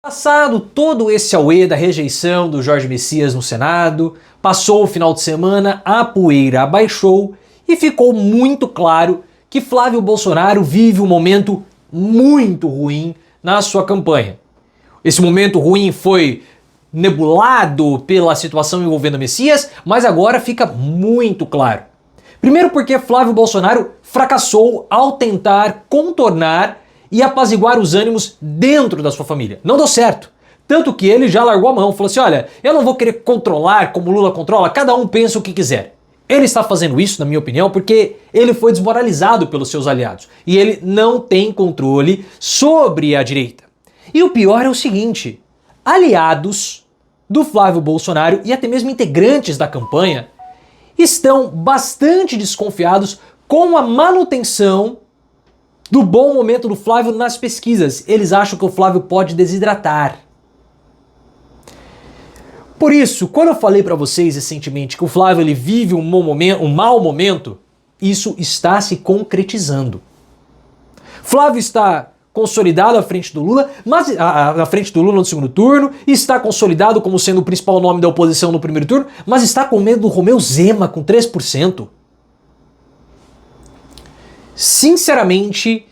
Passado todo esse auê da rejeição do Jorge Messias no Senado, passou o final de semana, a poeira abaixou e ficou muito claro que Flávio Bolsonaro vive um momento muito ruim na sua campanha. Esse momento ruim foi nebulado pela situação envolvendo Messias, mas agora fica muito claro. Primeiro porque Flávio Bolsonaro fracassou ao tentar contornar e apaziguar os ânimos dentro da sua família. Não deu certo. Tanto que ele já largou a mão, falou assim, olha, eu não vou querer controlar como Lula controla, cada um pensa o que quiser. Ele está fazendo isso, na minha opinião, porque ele foi desmoralizado pelos seus aliados. E ele não tem controle sobre a direita. E o pior é o seguinte, aliados do Flávio Bolsonaro e até mesmo integrantes da campanha estão bastante desconfiados com a manutenção do bom momento do Flávio nas pesquisas. Eles acham que o Flávio pode desidratar. Por isso, quando eu falei para vocês recentemente que o Flávio ele vive um mau momento, isso está se concretizando. Flávio está consolidado à frente do Lula, mas à frente do Lula no segundo turno, está consolidado como sendo o principal nome da oposição no primeiro turno, mas está com medo do Romeu Zema com 3%. Sinceramente,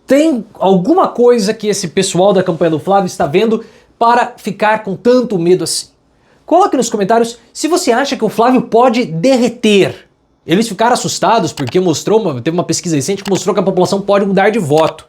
tem alguma coisa que esse pessoal da campanha do Flávio está vendo para ficar com tanto medo assim. Coloque nos comentários se você acha que o Flávio pode derreter. Eles ficaram assustados porque teve uma pesquisa recente que mostrou que a população pode mudar de voto.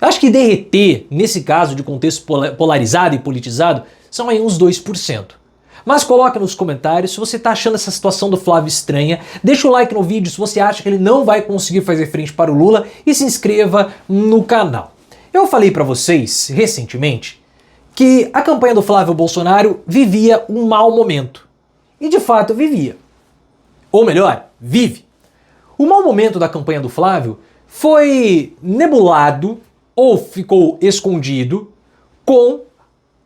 Eu acho que derreter, nesse caso de contexto polarizado e politizado, são aí uns 2%. Mas coloque nos comentários se você está achando essa situação do Flávio estranha, deixa o like no vídeo se você acha que ele não vai conseguir fazer frente para o Lula e se inscreva no canal. Eu falei para vocês recentemente que a campanha do Flávio Bolsonaro vivia um mau momento. E de fato vivia. Ou melhor, vive. O mau momento da campanha do Flávio foi nebulado ou ficou escondido com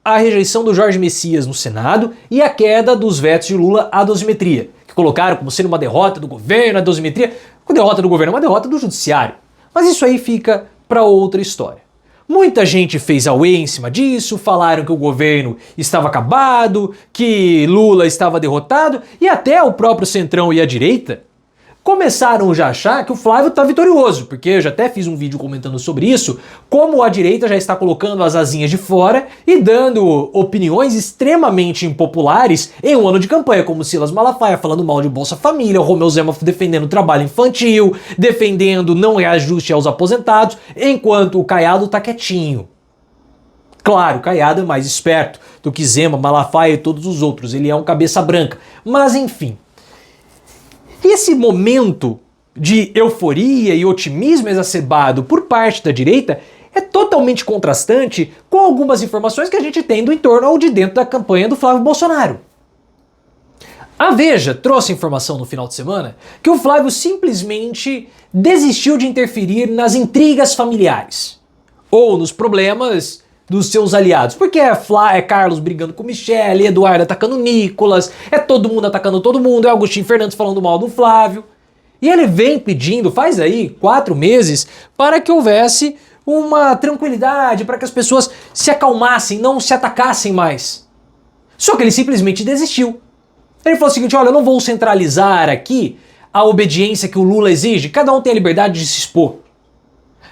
a rejeição do Jorge Messias no Senado e a queda dos vetos de Lula à dosimetria, que colocaram como sendo uma derrota do governo, a dosimetria. A derrota do governo é uma derrota do judiciário. Mas isso aí fica para outra história. Muita gente fez auê em cima disso, falaram que o governo estava acabado, que Lula estava derrotado e até o próprio Centrão e a direita começaram já a achar que o Flávio está vitorioso, porque eu já até fiz um vídeo comentando sobre isso, como a direita já está colocando as asinhas de fora e dando opiniões extremamente impopulares em um ano de campanha, como Silas Malafaia falando mal de Bolsa Família, o Romeu Zema defendendo o trabalho infantil, defendendo não reajuste aos aposentados, enquanto o Caiado está quietinho. Claro, o Caiado é mais esperto do que Zema, Malafaia e todos os outros, ele é um cabeça branca, mas enfim. Esse momento de euforia e otimismo exacerbado por parte da direita é totalmente contrastante com algumas informações que a gente tem do entorno ou de dentro da campanha do Flávio Bolsonaro. A Veja trouxe informação no final de semana que o Flávio simplesmente desistiu de interferir nas intrigas familiares ou nos problemas dos seus aliados, porque é Carlos brigando com Michele, Eduardo atacando Nicolas, é todo mundo atacando todo mundo, é Agostinho Fernandes falando mal do Flávio, e ele vem pedindo, faz aí 4 meses, para que houvesse uma tranquilidade, para que as pessoas se acalmassem, não se atacassem mais. Só que ele simplesmente desistiu. Ele falou o seguinte, olha, eu não vou centralizar aqui a obediência que o Lula exige, cada um tem a liberdade de se expor.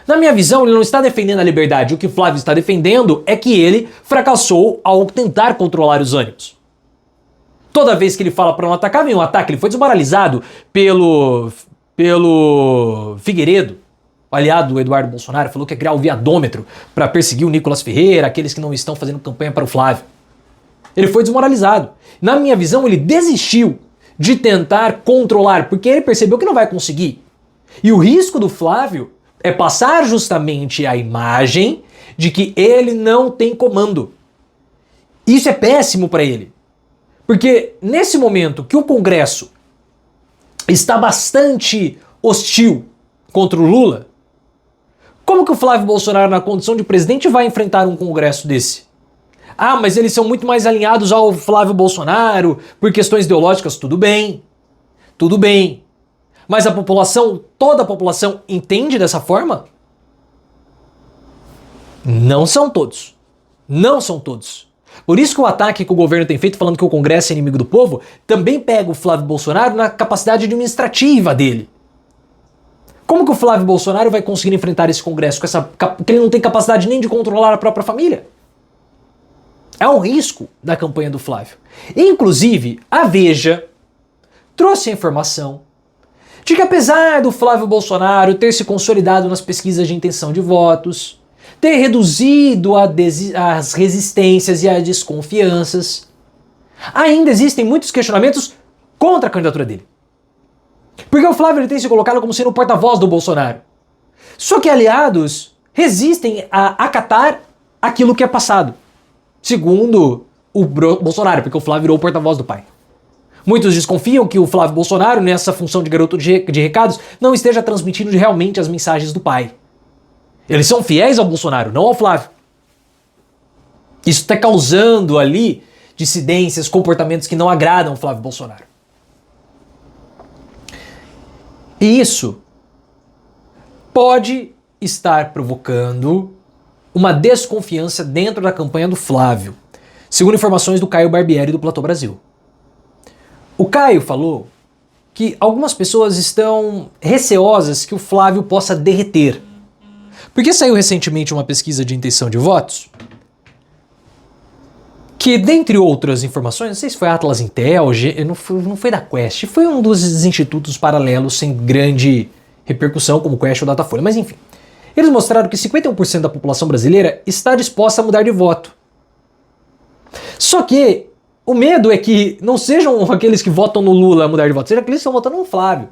Na minha visão, ele não está defendendo a liberdade. O que Flávio está defendendo é que ele fracassou ao tentar controlar os ânimos. Toda vez que ele fala para não atacar, vem um ataque. Ele foi desmoralizado pelo Figueiredo, o aliado do Eduardo Bolsonaro, falou que ia criar o viadômetro para perseguir o Nicolas Ferreira, aqueles que não estão fazendo campanha para o Flávio. Ele foi desmoralizado. Na minha visão, ele desistiu de tentar controlar, porque ele percebeu que não vai conseguir. E o risco do Flávio é passar justamente a imagem de que ele não tem comando. Isso é péssimo para ele. Porque nesse momento que o Congresso está bastante hostil contra o Lula, como que o Flávio Bolsonaro, na condição de presidente, vai enfrentar um Congresso desse? Ah, mas eles são muito mais alinhados ao Flávio Bolsonaro por questões ideológicas. Tudo bem. Tudo bem. Mas a população, toda a população entende dessa forma? Não são todos. Não são todos. Por isso que o ataque que o governo tem feito falando que o Congresso é inimigo do povo, também pega o Flávio Bolsonaro na capacidade administrativa dele. Como que o Flávio Bolsonaro vai conseguir enfrentar esse Congresso que ele não tem capacidade nem de controlar a própria família? É um risco da campanha do Flávio. Inclusive, a Veja trouxe a informação de que apesar do Flávio Bolsonaro ter se consolidado nas pesquisas de intenção de votos, ter reduzido as resistências e as desconfianças, ainda existem muitos questionamentos contra a candidatura dele. Porque o Flávio ele tem se colocado como sendo o porta-voz do Bolsonaro. Só que aliados resistem a acatar aquilo que é passado, segundo o Bolsonaro, porque o Flávio virou o porta-voz do pai. Muitos desconfiam que o Flávio Bolsonaro, nessa função de garoto de recados, não esteja transmitindo realmente as mensagens do pai. Eles são fiéis ao Bolsonaro, não ao Flávio. Isso está causando ali dissidências, comportamentos que não agradam o Flávio Bolsonaro. E isso pode estar provocando uma desconfiança dentro da campanha do Flávio, segundo informações do Caio Barbieri do Platô Brasil. O Caio falou que algumas pessoas estão receosas que o Flávio possa derreter. Porque saiu recentemente uma pesquisa de intenção de votos que, dentre outras informações, não sei se foi Atlas Intel, não foi da Quest, foi um dos institutos paralelos sem grande repercussão, como Quest ou Datafolha, mas enfim. Eles mostraram que 51% da população brasileira está disposta a mudar de voto. Só que o medo é que não sejam aqueles que votam no Lula a mudar de voto, sejam aqueles que estão votando no Flávio.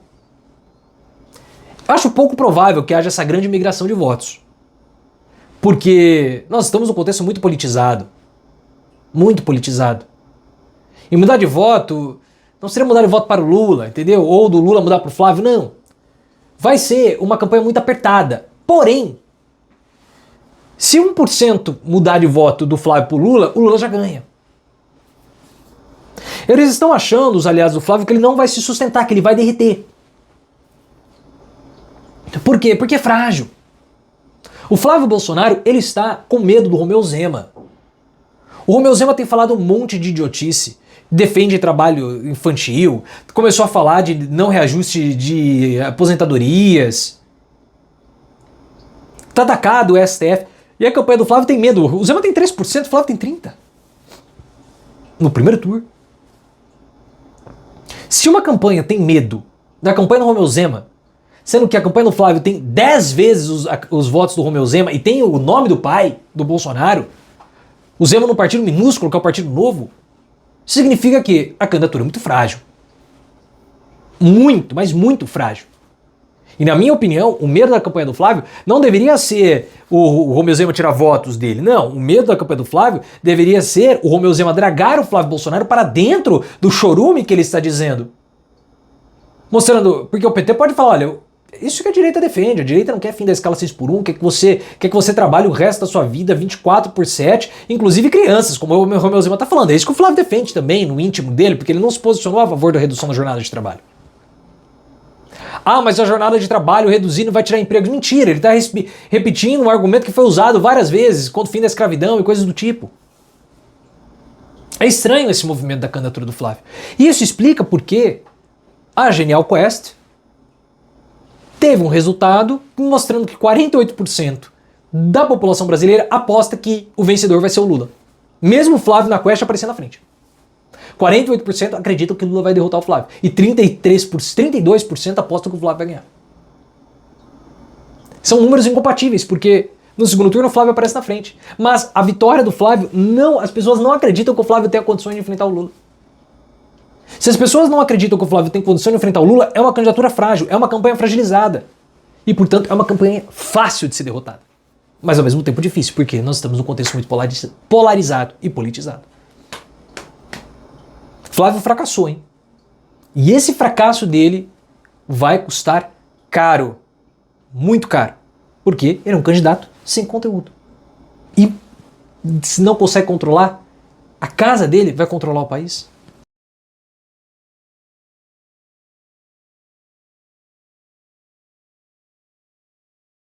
Acho pouco provável que haja essa grande migração de votos. Porque nós estamos num contexto muito politizado. Muito politizado. E mudar de voto não seria mudar de voto para o Lula, entendeu? Ou do Lula mudar para o Flávio, não. Vai ser uma campanha muito apertada. Porém, se 1% mudar de voto do Flávio para o Lula já ganha. Eles estão achando, os aliados do Flávio, que ele não vai se sustentar, que ele vai derreter. Por quê? Porque é frágil. O Flávio Bolsonaro, ele está com medo do Romeu Zema. O Romeu Zema tem falado um monte de idiotice, defende trabalho infantil, começou a falar de não reajuste de aposentadorias, tá atacado o STF, e a campanha do Flávio tem medo. O Zema tem 3%, o Flávio tem 30%. No primeiro turno. Se uma campanha tem medo da campanha do Romeu Zema, sendo que a campanha do Flávio tem 10 vezes os votos do Romeu Zema e tem o nome do pai do Bolsonaro, o Zema num partido minúsculo, que é o Partido Novo, significa que a candidatura é muito frágil. Muito, mas muito frágil. E na minha opinião, o medo da campanha do Flávio não deveria ser o Romeu Zema tirar votos dele. Não, o medo da campanha do Flávio deveria ser o Romeu Zema dragar o Flávio Bolsonaro para dentro do chorume que ele está dizendo. Mostrando, porque o PT pode falar, olha, isso que a direita defende, a direita não quer fim da escala 6x1, quer que você trabalhe o resto da sua vida 24/7, inclusive crianças, como o Romeu Zema está falando. É isso que o Flávio defende também, no íntimo dele, porque ele não se posicionou a favor da redução da jornada de trabalho. Ah, mas a jornada de trabalho reduzindo vai tirar empregos. Mentira, ele está repetindo um argumento que foi usado várias vezes contra o fim da escravidão e coisas do tipo. É estranho esse movimento da candidatura do Flávio. E isso explica por que a Genial Quest teve um resultado mostrando que 48% da população brasileira aposta que o vencedor vai ser o Lula. Mesmo o Flávio na Quest aparecendo na frente. 48% acreditam que o Lula vai derrotar o Flávio. E 32% apostam que o Flávio vai ganhar. São números incompatíveis, porque no segundo turno o Flávio aparece na frente. Mas a vitória do Flávio, as pessoas não acreditam que o Flávio tenha condições de enfrentar o Lula. Se as pessoas não acreditam que o Flávio tem condição de enfrentar o Lula, é uma candidatura frágil, é uma campanha fragilizada. E, portanto, é uma campanha fácil de ser derrotada. Mas, ao mesmo tempo, difícil, porque nós estamos num contexto muito polarizado e politizado. Flávio fracassou, hein? E esse fracasso dele vai custar caro. Muito caro. Porque ele é um candidato sem conteúdo. E se não consegue controlar, a casa dele vai controlar o país.